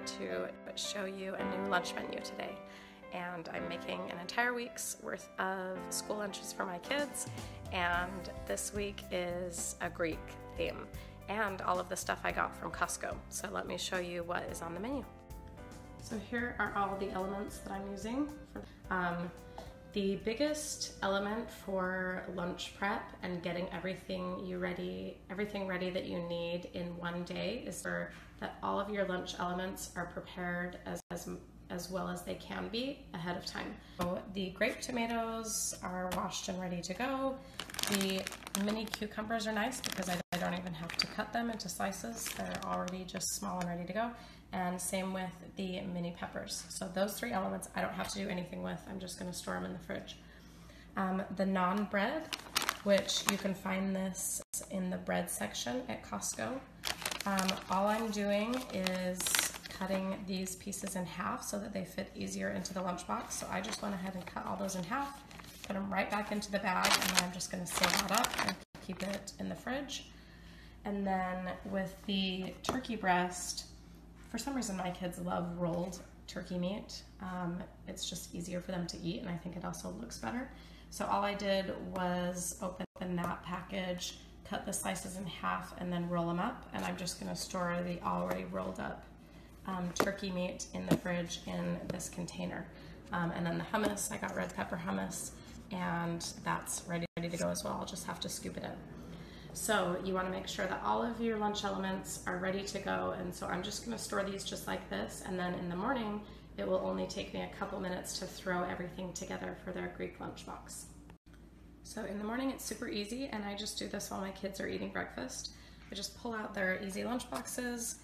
to show you a new lunch menu today. And I'm making an entire week's worth of school lunches for my kids, and this week is a Greek theme and all of the stuff I got from Costco. So let me show you what is on the menu. So here are all the elements that I'm using. The biggest element for lunch prep and getting everything ready that you need in one day is that all of your lunch elements are prepared as well as they can be ahead of time. So the grape tomatoes are washed and ready to go. The mini cucumbers are nice because I don't even have to cut them into slices. They're already just small and ready to go. And same with the mini peppers. So those three elements I don't have to do anything with. I'm just going to store them in the fridge. The naan bread, which you can find this in the bread section at Costco. All I'm doing is cutting these pieces in half so that they fit easier into the lunchbox. So I just went ahead and cut all those in half, put them right back into the bag, and then I'm just going to seal that up and keep it in the fridge. And then with the turkey breast, for some reason my kids love rolled turkey meat. It's just easier for them to eat, and I think it also looks better. So all I did was open that package, cut the slices in half, and then roll them up. And I'm just going to store the already rolled up turkey meat in the fridge in this container. And then the hummus, I got red pepper hummus, and that's ready to go as well. I'll just have to scoop it in. So you want to make sure that all of your lunch elements are ready to go, and so I'm just going to store these just like this, and then in the morning it will only take me a couple minutes to throw everything together for their Greek lunchbox. So in the morning it's super easy, and I just do this while my kids are eating breakfast. I just pull out their Easy-Lunchboxes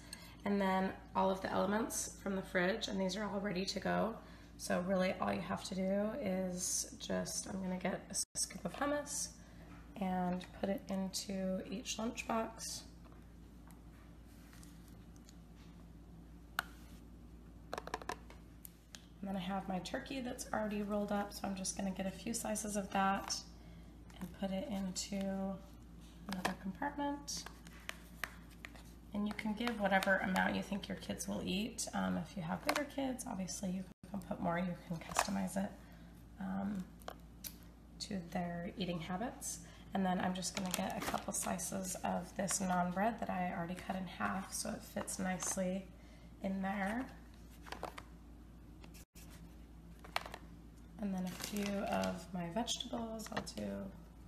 and then all of the elements from the fridge, and these are all ready to go. So really all you have to do is I'm going to get a scoop of hummus and put it into each lunchbox. And then I have my turkey that's already rolled up, so I'm just going to get a few slices of that and put it into another compartment. And you can give whatever amount you think your kids will eat. If you have bigger kids, obviously you can put more. You can customize it to their eating habits. And then I'm just going to get a couple slices of this naan bread that I already cut in half so it fits nicely in there. And then a few of my vegetables. I'll do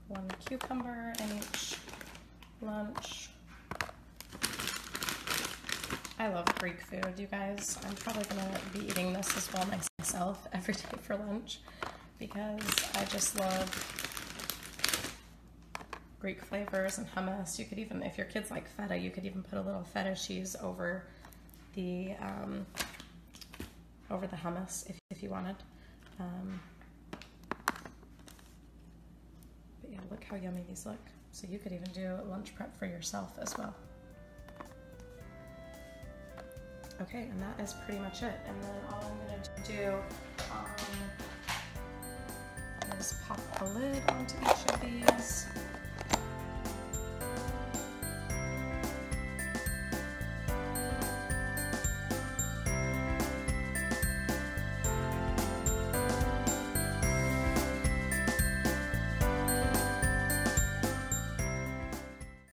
one cucumber in each lunch. I love Greek food, you guys. I'm probably going to be eating this as well myself every day for lunch because I just love Greek flavors and hummus. You could even, if your kids like feta, you could even put a little feta cheese over the hummus if you wanted. But yeah, look how yummy these look. So you could even do lunch prep for yourself as well. Okay, and that is pretty much it. And then all I'm going to do is pop a lid onto each of these.